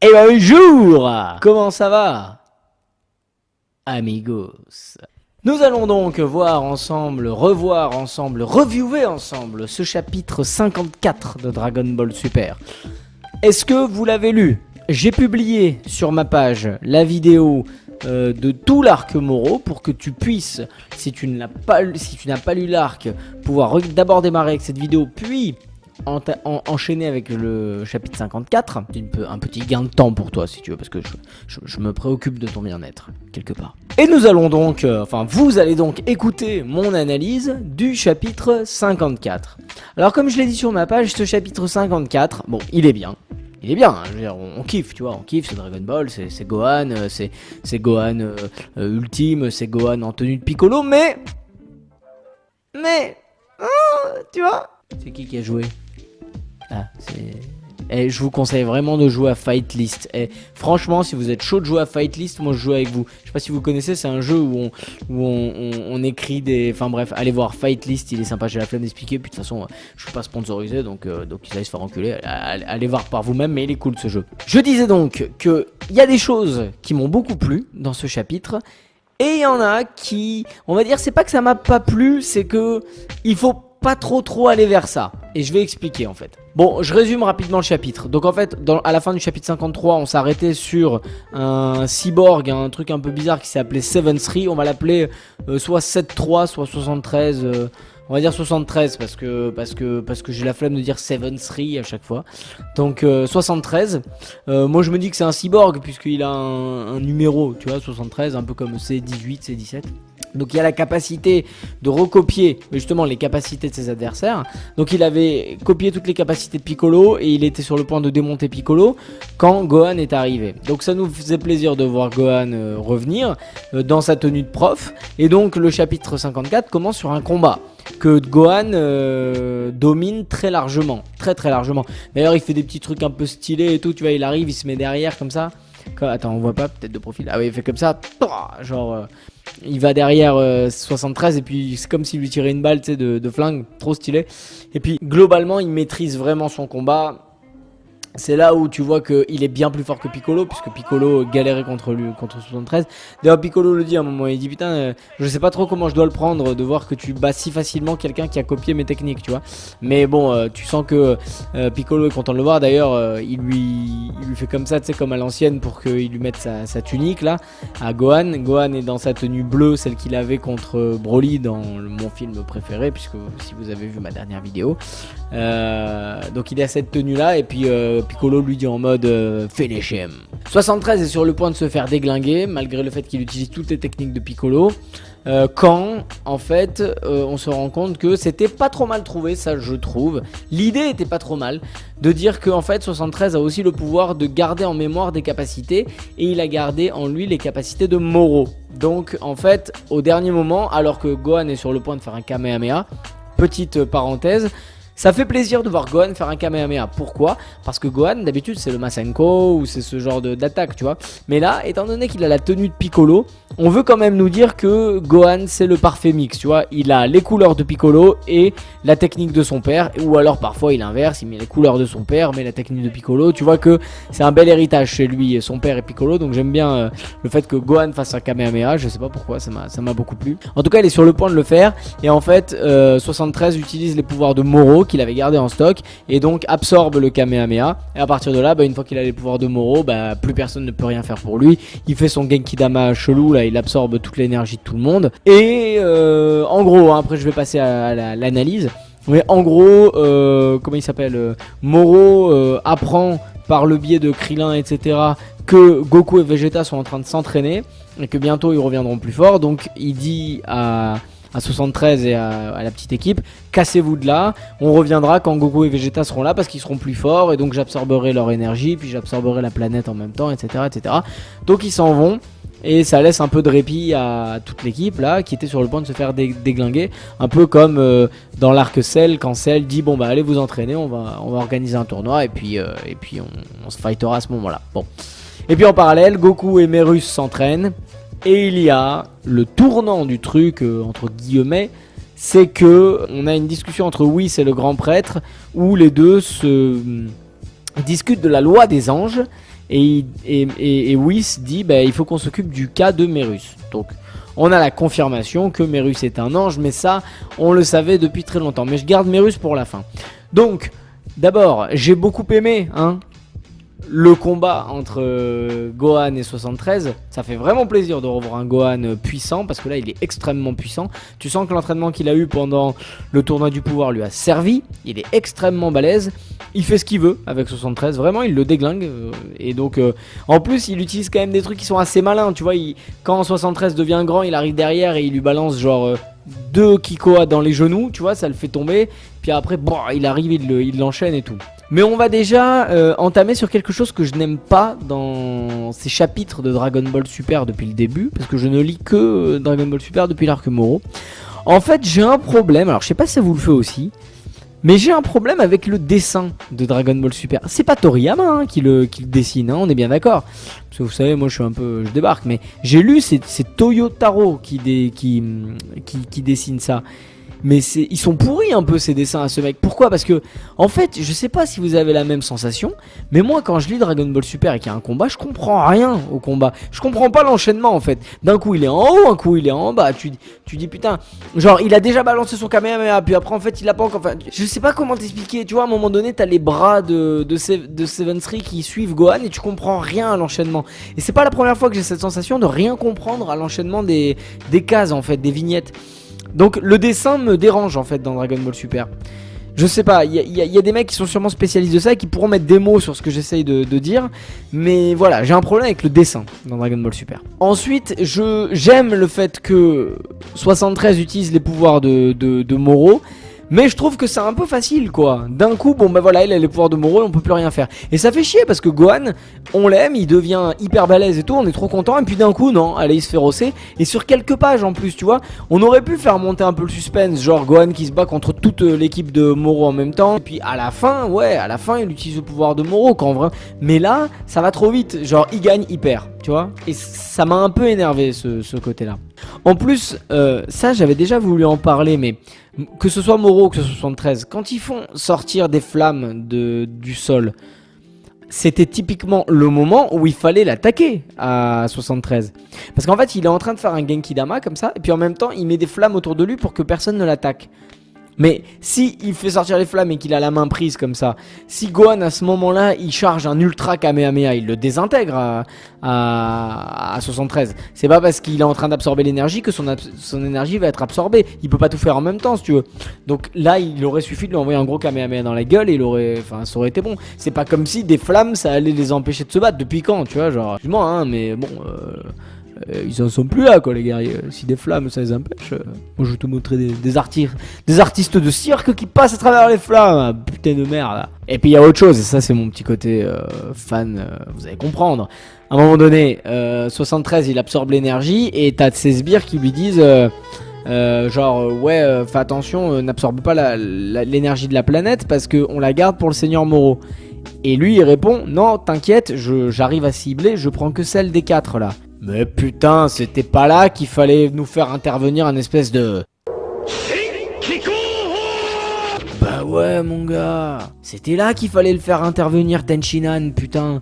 Et bonjour! Comment ça va, amigos? Nous allons donc voir ensemble, revoir ensemble, reviewer ensemble ce chapitre 54 de Dragon Ball Super. Est-ce que vous l'avez lu? J'ai publié sur ma page la vidéo de tout l'arc Moro pour que tu puisses, si tu n'as pas lu l'arc, pouvoir d'abord démarrer avec cette vidéo, puis enchaîner avec le chapitre 54. Un petit gain de temps pour toi si tu veux, parce que je me préoccupe de ton bien-être quelque part. Et nous allons donc, vous allez donc écouter mon analyse du chapitre 54. Alors comme je l'ai dit sur ma page, ce chapitre 54, bon, il est bien. Il est bien, hein, je veux dire, on kiffe, tu vois, on kiffe, c'est Dragon Ball, c'est Gohan, c'est Gohan ultime, c'est Gohan en tenue de Piccolo, mais, tu vois, c'est qui a joué? Ah, je vous conseille vraiment de jouer à Fight List. Franchement, si vous êtes chaud de jouer à Fight List, moi je joue avec vous. Je sais pas si vous connaissez, c'est un jeu où on écrit des... Enfin bref, allez voir Fight List, il est sympa, j'ai la flemme d'expliquer. Puis de toute façon, je suis pas sponsorisé, donc ils allaient se faire enculer. Allez voir par vous-même, mais il est cool ce jeu. Je disais donc qu'il y a des choses qui m'ont beaucoup plu dans ce chapitre. Et il y en a qui, on va dire, c'est pas que ça m'a pas plu, c'est que il faut pas trop aller vers ça. Et je vais expliquer en fait. Bon, je résume rapidement le chapitre. Donc en fait, à la fin du chapitre 53, on s'arrêtait sur un cyborg, un truc un peu bizarre qui s'est appelé 7-3. On va l'appeler soit 7-3, soit 73. On va dire 73 parce que j'ai la flemme de dire 7-3 à chaque fois. Donc 73. Moi je me dis que c'est un cyborg puisqu'il a un numéro, tu vois, 73, un peu comme C18, C17. Donc il a la capacité de recopier justement les capacités de ses adversaires. Donc il avait copié toutes les capacités de Piccolo et il était sur le point de démonter Piccolo quand Gohan est arrivé. Donc ça nous faisait plaisir de voir Gohan revenir dans sa tenue de prof. Et donc le chapitre 54 commence sur un combat que Gohan domine très largement. Très largement. D'ailleurs il fait des petits trucs un peu stylés et tout. Tu vois, il arrive, il se met derrière comme ça. Attends, on voit pas, peut-être de profil. Ah oui, il fait comme ça. Genre... il va derrière 73 et puis c'est comme s'il lui tirait une balle, tu sais, de flingue, trop stylé. Et puis globalement il maîtrise vraiment son combat. C'est là où tu vois qu'il est bien plus fort que Piccolo, puisque Piccolo galérait contre 73. D'ailleurs Piccolo le dit à un moment, il dit putain, je sais pas trop comment je dois le prendre de voir que tu bats si facilement quelqu'un qui a copié mes techniques, tu vois. Mais bon, tu sens que Piccolo est content de le voir. D'ailleurs il lui fait comme ça, tu sais, comme à l'ancienne, pour qu'il lui mette sa tunique là à Gohan. Gohan est dans sa tenue bleue, celle qu'il avait contre Broly dans mon film préféré, puisque si vous avez vu ma dernière vidéo, donc il a cette tenue là et puis Piccolo lui dit en mode finish him. 73 est sur le point de se faire déglinguer malgré le fait qu'il utilise toutes les techniques de Piccolo. Quand en fait on se rend compte que c'était pas trop mal trouvé, ça je trouve. L'idée était pas trop mal de dire que en fait 73 a aussi le pouvoir de garder en mémoire des capacités et il a gardé en lui les capacités de Moro. Donc en fait au dernier moment, alors que Gohan est sur le point de faire un Kamehameha, petite parenthèse, ça fait plaisir de voir Gohan faire un Kamehameha. Pourquoi? Parce que Gohan, d'habitude, c'est le Masenko ou c'est ce genre d'attaque, tu vois. Mais là, étant donné qu'il a la tenue de Piccolo, on veut quand même nous dire que Gohan, c'est le parfait mix, tu vois. Il a les couleurs de Piccolo et la technique de son père. Ou alors, parfois, il inverse, il met les couleurs de son père, mais la technique de Piccolo. Tu vois que c'est un bel héritage chez lui, son père et Piccolo. Donc, j'aime bien le fait que Gohan fasse un Kamehameha. Je sais pas pourquoi, ça m'a beaucoup plu. En tout cas, il est sur le point de le faire. Et en fait, 73 utilise les pouvoirs de Moro qu'il avait gardé en stock et donc absorbe le Kamehameha, et à partir de là, une fois qu'il a les pouvoirs de Moro, plus personne ne peut rien faire pour lui. Il fait son Genki-Dama chelou là, il absorbe toute l'énergie de tout le monde et en gros, après je vais passer à l'analyse, mais en gros comment il s'appelle, Moro apprend par le biais de Krillin etc que Goku et Vegeta sont en train de s'entraîner et que bientôt ils reviendront plus forts. Donc il dit à 73 et à la petite équipe, cassez-vous de là, on reviendra quand Goku et Vegeta seront là parce qu'ils seront plus forts et donc j'absorberai leur énergie, puis j'absorberai la planète en même temps, etc. Donc ils s'en vont et ça laisse un peu de répit à toute l'équipe là qui était sur le point de se faire déglinguer, un peu comme dans l'arc Cell, quand Cell dit bon allez vous entraîner, on va organiser un tournoi et puis on se fightera à ce moment là. Bon. Et puis en parallèle, Goku et Merus s'entraînent. Et il y a le tournant du truc, entre guillemets, c'est que on a une discussion entre Whis et le grand prêtre, où les deux se discutent de la loi des anges. et Whis dit bah, il faut qu'on s'occupe du cas de Merus. Donc on a la confirmation que Merus est un ange, mais ça on le savait depuis très longtemps. Mais je garde Merus pour la fin. Donc d'abord j'ai beaucoup aimé le combat entre Gohan et 73. Ça fait vraiment plaisir de revoir un Gohan puissant, parce que là il est extrêmement puissant. Tu sens que l'entraînement qu'il a eu pendant le tournoi du pouvoir lui a servi. Il est extrêmement balèze. Il fait ce qu'il veut avec 73, vraiment il le déglingue. Et donc en plus il utilise quand même des trucs qui sont assez malins. Tu vois, quand 73 devient grand, il arrive derrière et il lui balance genre 2 Kikoa dans les genoux. Tu vois, ça le fait tomber. Puis après bon, il arrive, il l'enchaîne et tout. Mais on va déjà entamer sur quelque chose que je n'aime pas dans ces chapitres de Dragon Ball Super depuis le début, parce que je ne lis que Dragon Ball Super depuis l'arc Moro. En fait j'ai un problème, alors je sais pas si ça vous le fait aussi, mais j'ai un problème avec le dessin de Dragon Ball Super. C'est pas Toriyama qui le dessine, on est bien d'accord. Parce que vous savez, moi je débarque, mais j'ai lu c'est Toyotaro qui dessine ça. Mais ils sont pourris un peu ces dessins à ce mec. Pourquoi? Parce que en fait je sais pas si vous avez la même sensation, mais moi quand je lis Dragon Ball Super et qu'il y a un combat, je comprends rien au combat. Je comprends pas l'enchaînement en fait. D'un coup il est en haut, un coup il est en bas. Tu dis putain, genre il a déjà balancé son Kamehameha, puis après en fait il a pas encore. Enfin, je sais pas comment t'expliquer. Tu vois, à un moment donné t'as les bras de Seven Three qui suivent Gohan et tu comprends rien à l'enchaînement. Et c'est pas la première fois que j'ai cette sensation de rien comprendre à l'enchaînement des cases en fait, des vignettes. Donc le dessin me dérange en fait dans Dragon Ball Super. Je sais pas, il y a des mecs qui sont sûrement spécialistes de ça et qui pourront mettre des mots sur ce que j'essaye de dire. Mais voilà, j'ai un problème avec le dessin dans Dragon Ball Super. Ensuite, j'aime le fait que 73 utilise les pouvoirs de Moro. Mais je trouve que c'est un peu facile quoi. D'un coup, bon bah voilà, il a les pouvoirs de Moro et on peut plus rien faire. Et ça fait chier parce que Gohan, on l'aime, il devient hyper balèze et tout, on est trop content. Et puis d'un coup, non, allez, il se fait rosser. Et sur quelques pages en plus, tu vois, on aurait pu faire monter un peu le suspense. Genre Gohan qui se bat contre toute l'équipe de Moro en même temps. Et puis à la fin, il utilise le pouvoir de Moro quand vrai. Mais là, ça va trop vite. Genre, il gagne, il perd, tu vois. Et ça m'a un peu énervé ce côté-là. En plus, ça j'avais déjà voulu en parler, mais que ce soit Moro ou que ce soit 73, quand ils font sortir des flammes du sol, c'était typiquement le moment où il fallait l'attaquer à 73. Parce qu'en fait, il est en train de faire un Genki Dama comme ça, et puis en même temps, il met des flammes autour de lui pour que personne ne l'attaque. Mais si il fait sortir les flammes et qu'il a la main prise comme ça, si Gohan à ce moment-là il charge un ultra Kamehameha, il le désintègre à 73. C'est pas parce qu'il est en train d'absorber l'énergie que son énergie va être absorbée. Il peut pas tout faire en même temps si tu veux. Donc là il aurait suffi de lui envoyer un gros Kamehameha dans la gueule et ça aurait été bon. C'est pas comme si des flammes ça allait les empêcher de se battre. Depuis quand, tu vois, genre excuse-moi hein, mais bon ils en sont plus là quoi les guerriers. Si des flammes ça les empêche, moi je vais te montrer des artistes de cirque qui passent à travers les flammes. Putain de merde là. Et puis il y a autre chose, et ça c'est mon petit côté fan, vous allez comprendre. À un moment donné 73 il absorbe l'énergie et t'as ses sbires qui lui disent fais attention, n'absorbe pas l'énergie de la planète parce qu'on la garde pour le Seigneur Moro. Et lui il répond non t'inquiète, j'arrive à cibler, je prends que celle des 4 là. Mais putain, c'était pas là qu'il fallait nous faire intervenir un espèce de... Bah ouais mon gars, c'était là qu'il fallait le faire intervenir Tenshinhan, putain.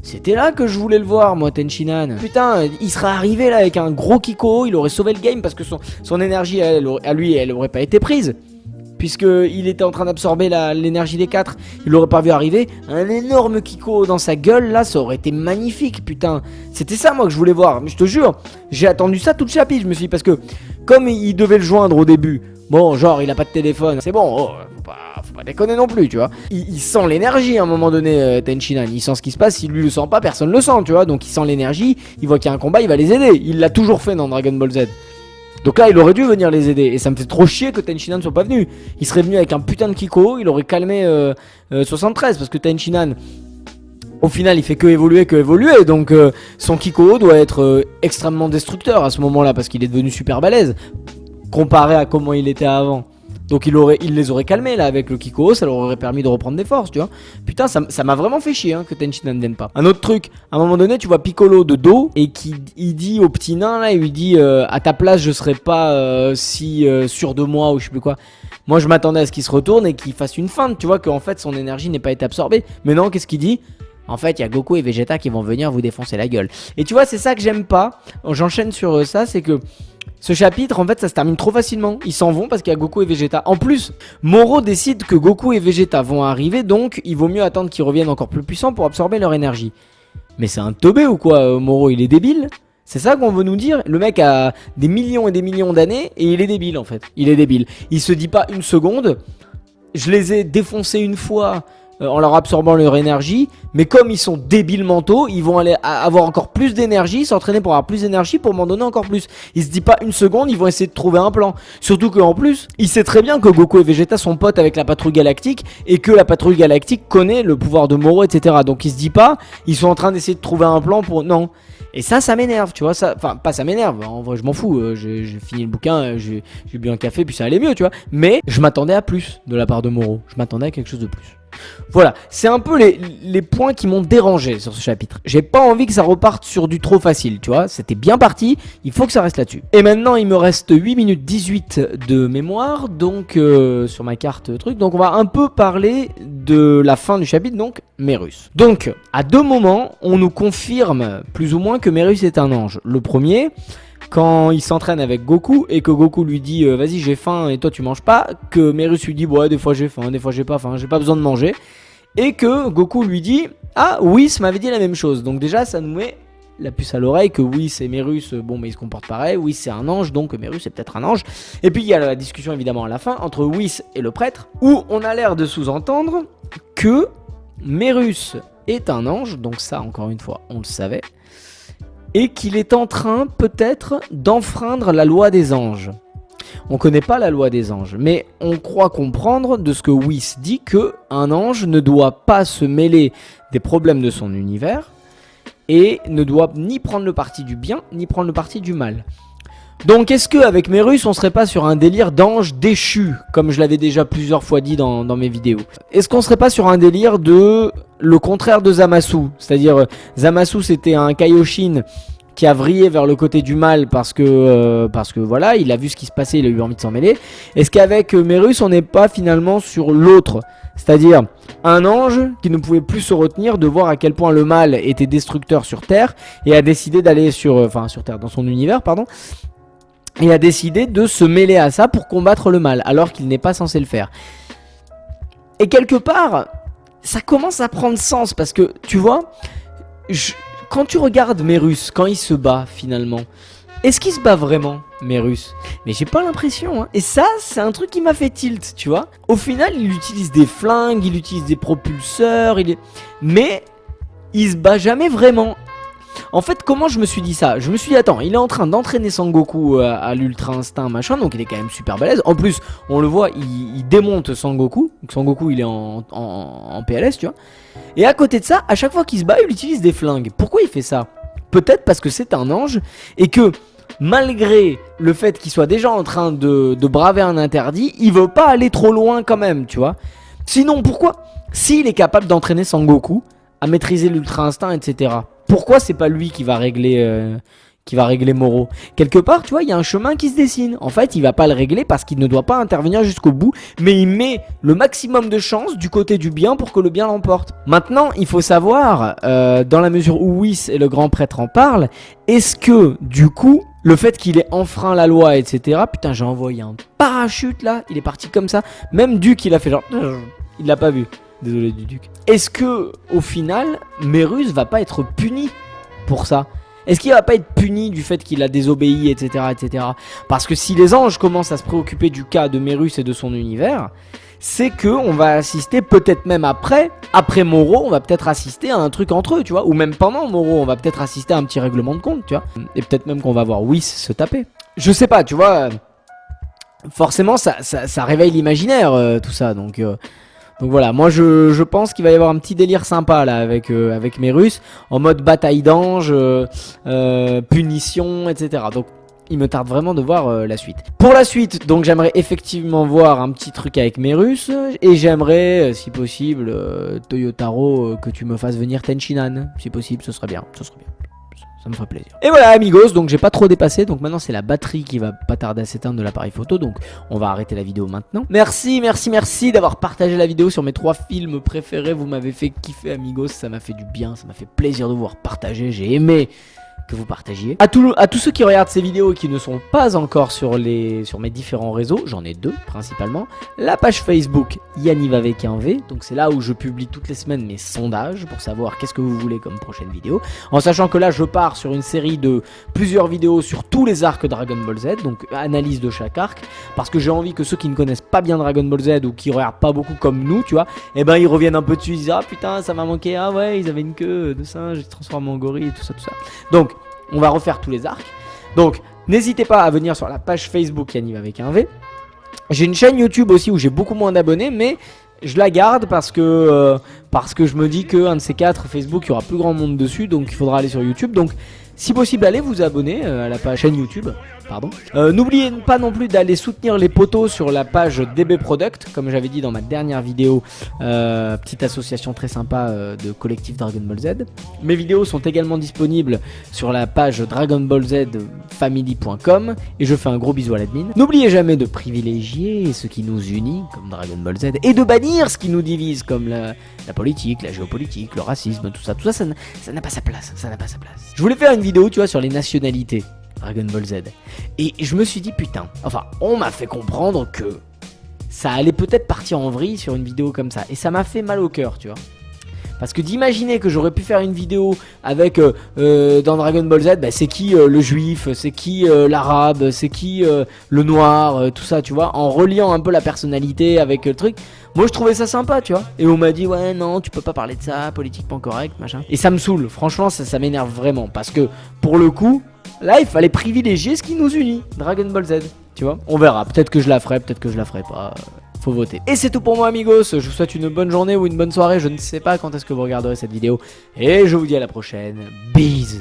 C'était là que je voulais le voir moi Tenshinhan. Putain, il serait arrivé là avec un gros Kiko, il aurait sauvé le game parce que son énergie elle aurait pas été prise. Puisqu'il était en train d'absorber l'énergie des 4, il l'aurait pas vu arriver. Un énorme Kiko dans sa gueule, là, ça aurait été magnifique, putain. C'était ça, moi, que je voulais voir. Mais je te jure, j'ai attendu ça tout le chapitre, je me suis dit, parce que, comme il devait le joindre au début, bon, genre, il a pas de téléphone, c'est bon, faut pas déconner non plus, tu vois. Il sent l'énergie à un moment donné, Tenshinhan. Il sent ce qui se passe, s'il lui le sent pas, personne le sent, tu vois. Donc, il sent l'énergie, il voit qu'il y a un combat, il va les aider. Il l'a toujours fait dans Dragon Ball Z. Donc là il aurait dû venir les aider. Et ça me fait trop chier que Tenshinhan ne soit pas venu. Il serait venu avec un putain de Kiko. Il aurait calmé 73. Parce que Tenshinhan au final il fait que évoluer. Donc son Kiko doit être extrêmement destructeur à ce moment là. Parce qu'il est devenu super balèze comparé à comment il était avant. Donc il les aurait calmés là avec le Kiko, ça leur aurait permis de reprendre des forces, tu vois. Putain, ça m'a vraiment fait chier hein, que Tenshinhan ne vienne pas. Un autre truc, à un moment donné, tu vois Piccolo de dos et il dit au petit nain là, il lui dit à ta place, je serais pas si sûr de moi ou je sais plus quoi. Moi, je m'attendais à ce qu'il se retourne et qu'il fasse une feinte, tu vois, qu'en fait son énergie n'ait pas été absorbée. Mais non, qu'est-ce qu'il dit? En fait, il y a Goku et Vegeta qui vont venir vous défoncer la gueule. Et tu vois, c'est ça que j'aime pas. J'enchaîne sur ça, c'est que ce chapitre, en fait, ça se termine trop facilement. Ils s'en vont parce qu'il y a Goku et Vegeta. En plus, Moro décide que Goku et Vegeta vont arriver, donc il vaut mieux attendre qu'ils reviennent encore plus puissants pour absorber leur énergie. Mais c'est un teubé ou quoi, Moro? Il est débile? C'est ça qu'on veut nous dire? Le mec a des millions et des millions d'années et il est débile en fait. Il est débile. Il se dit pas une seconde. Je les ai défoncés une fois en leur absorbant leur énergie. Mais comme ils sont débiles mentaux, ils vont aller avoir encore plus d'énergie, s'entraîner pour avoir plus d'énergie pour m'en donner encore plus. Il se dit pas une seconde, ils vont essayer de trouver un plan. Surtout qu'en plus, il sait très bien que Goku et Vegeta sont potes avec la patrouille galactique et que la patrouille galactique connaît le pouvoir de Moro, etc. Donc il se dit pas, ils sont en train d'essayer de trouver un plan pour... Non. Et ça m'énerve, tu vois, ça, enfin, pas ça m'énerve, en vrai, je m'en fous, j'ai fini le bouquin, j'ai bu un café, puis ça allait mieux, tu vois. Mais je m'attendais à plus de la part de Moro, je m'attendais à quelque chose de plus. Voilà, c'est un peu les points qui m'ont dérangé sur ce chapitre. J'ai pas envie que ça reparte sur du trop facile, tu vois. C'était bien parti, il faut que ça reste là-dessus. Et maintenant, il me reste 8 minutes 18 de mémoire, donc sur ma carte truc. Donc on va un peu parler de la fin du chapitre, donc Mérus. Donc, à deux moments, on nous confirme plus ou moins que Mérus est un ange. Le premier... quand il s'entraîne avec Goku et que Goku lui dit vas-y j'ai faim et toi tu manges pas, que Mérus lui dit ouais des fois j'ai faim, des fois j'ai pas faim, j'ai pas besoin de manger, et que Goku lui dit ah Whis m'avait dit la même chose. Donc déjà ça nous met la puce à l'oreille que Whis et Mérus bon mais ils se comportent pareil, Whis c'est un ange donc Mérus est peut-être un ange. Et puis il y a la discussion évidemment à la fin entre Whis et le prêtre où on a l'air de sous-entendre que Mérus est un ange, donc ça encore une fois on le savait, et qu'il est en train peut-être d'enfreindre la loi des anges. On connaît pas la loi des anges, mais on croit comprendre de ce que Whis dit que un ange ne doit pas se mêler des problèmes de son univers et ne doit ni prendre le parti du bien ni prendre le parti du mal. Donc est-ce qu'avec Mérus on serait pas sur un délire d'ange déchu, comme je l'avais déjà plusieurs fois dit dans mes vidéos? Est-ce qu'on serait pas sur un délire de le contraire de Zamasu? C'est-à-dire Zamasu c'était un Kaioshin qui a vrillé vers le côté du mal parce que voilà, il a vu ce qui se passait, il a eu envie de s'en mêler. Est-ce qu'avec Mérus on n'est pas finalement sur l'autre? C'est-à-dire un ange qui ne pouvait plus se retenir de voir à quel point le mal était destructeur sur Terre et a décidé d'aller sur Terre, dans son univers, pardon, et a décidé de se mêler à ça pour combattre le mal, alors qu'il n'est pas censé le faire. Et quelque part, ça commence à prendre sens, parce que, tu vois, quand tu regardes Mérus, quand il se bat finalement, est-ce qu'il se bat vraiment, Mérus? Mais j'ai pas l'impression, hein. Et ça, c'est un truc qui m'a fait tilt, tu vois. Au final, il utilise des flingues, il utilise des propulseurs, mais il se bat jamais vraiment. En fait, comment je me suis dit ça? Je me suis dit, attends, il est en train d'entraîner Sangoku à l'ultra instinct machin, donc il est quand même super balèze. En plus, on le voit, il démonte Sangoku. Donc Sangoku, il est en PLS, tu vois. Et à côté de ça, à chaque fois qu'il se bat, il utilise des flingues. Pourquoi il fait ça? Peut-être parce que c'est un ange et que, malgré le fait qu'il soit déjà en train de braver un interdit, il veut pas aller trop loin quand même, tu vois. Sinon, pourquoi? S'il est capable d'entraîner Sangoku à maîtriser l'ultra instinct, etc., pourquoi c'est pas lui qui va régler Moro? Quelque part, tu vois, il y a un chemin qui se dessine. En fait, il va pas le régler parce qu'il ne doit pas intervenir jusqu'au bout, mais il met le maximum de chances du côté du bien pour que le bien l'emporte. Maintenant, il faut savoir, dans la mesure où Whis et le grand prêtre en parlent, est-ce que, du coup, le fait qu'il ait enfreint la loi, etc., putain, j'ai envoyé un parachute là, il est parti comme ça, même Duc, il a fait genre, il l'a pas vu. Désolé du Duc. Est-ce que, au final, Mérus va pas être puni pour ça? Est-ce qu'il va pas être puni du fait qu'il a désobéi, etc., etc. Parce que si les anges commencent à se préoccuper du cas de Mérus et de son univers, c'est que on va assister peut-être même après Moro, on va peut-être assister à un truc entre eux, tu vois. Ou même pendant Moro, on va peut-être assister à un petit règlement de compte, tu vois. Et peut-être même qu'on va voir Whis se taper. Je sais pas, tu vois. Forcément, ça réveille l'imaginaire, tout ça, donc voilà, moi je pense qu'il va y avoir un petit délire sympa là avec Mérus, en mode bataille d'anges, punition, etc. Donc il me tarde vraiment de voir la suite. Pour la suite, donc j'aimerais effectivement voir un petit truc avec Mérus, et j'aimerais, si possible, Toyotaro, que tu me fasses venir Tenchinan. Si possible, ce serait bien, ça me ferait plaisir. Et voilà amigos, donc j'ai pas trop dépassé, donc maintenant c'est la batterie qui va pas tarder à s'éteindre de l'appareil photo, donc on va arrêter la vidéo maintenant. Merci d'avoir partagé la vidéo sur mes 3 films préférés, vous m'avez fait kiffer amigos, ça m'a fait du bien, ça m'a fait plaisir de vous voir partager, j'ai aimé que vous partagiez. À tous ceux qui regardent ces vidéos et qui ne sont pas encore sur mes différents réseaux, j'en ai 2 principalement. La page Facebook Yaniv avec un V, donc c'est là où je publie toutes les semaines mes sondages pour savoir qu'est-ce que vous voulez comme prochaine vidéo. En sachant que là je pars sur une série de plusieurs vidéos sur tous les arcs Dragon Ball Z, donc analyse de chaque arc, parce que j'ai envie que ceux qui ne connaissent pas bien Dragon Ball Z ou qui regardent pas beaucoup comme nous, tu vois, et ben ils reviennent un peu dessus, ils disent ah putain ça m'a manqué, ah ouais ils avaient une queue de singe, ils se transforment en gorille et tout ça. Donc on va refaire tous les arcs. Donc n'hésitez pas à venir sur la page Facebook Yaniv avec un V. J'ai une chaîne YouTube aussi où j'ai beaucoup moins d'abonnés, mais je la garde parce que je me dis qu'un de ces 4 Facebook il y aura plus grand monde dessus, donc il faudra aller sur YouTube. Donc si possible allez vous abonner à la chaîne YouTube. N'oubliez pas non plus d'aller soutenir les potos sur la page DB Product, comme j'avais dit dans ma dernière vidéo, petite association très sympa de collectif Dragon Ball Z. Mes vidéos sont également disponibles sur la page dragonballzfamily.com et je fais un gros bisou à l'admin. N'oubliez jamais de privilégier ce qui nous unit comme Dragon Ball Z et de bannir ce qui nous divise comme la politique, la géopolitique, le racisme, tout ça ça n'a pas sa place, Je voulais faire une vidéo tu vois sur les nationalités Dragon Ball Z. Et je me suis dit putain, enfin on m'a fait comprendre que ça allait peut-être partir en vrille sur une vidéo comme ça. Et ça m'a fait mal au cœur, tu vois. Parce que d'imaginer que j'aurais pu faire une vidéo avec dans Dragon Ball Z, bah, c'est qui le juif, c'est qui l'arabe, c'est qui le noir, tout ça, tu vois, en reliant un peu la personnalité avec le truc. Moi je trouvais ça sympa, tu vois. Et on m'a dit ouais non tu peux pas parler de ça, politiquement correct, machin. Et ça me saoule, franchement ça m'énerve vraiment. Parce que pour le coup, là il fallait privilégier ce qui nous unit, Dragon Ball Z, tu vois. On verra, peut-être que je la ferai, peut-être que je la ferai pas. Faut voter. Et c'est tout pour moi amigos, je vous souhaite une bonne journée ou une bonne soirée, je ne sais pas quand est-ce que vous regarderez cette vidéo. Et je vous dis à la prochaine, bisous.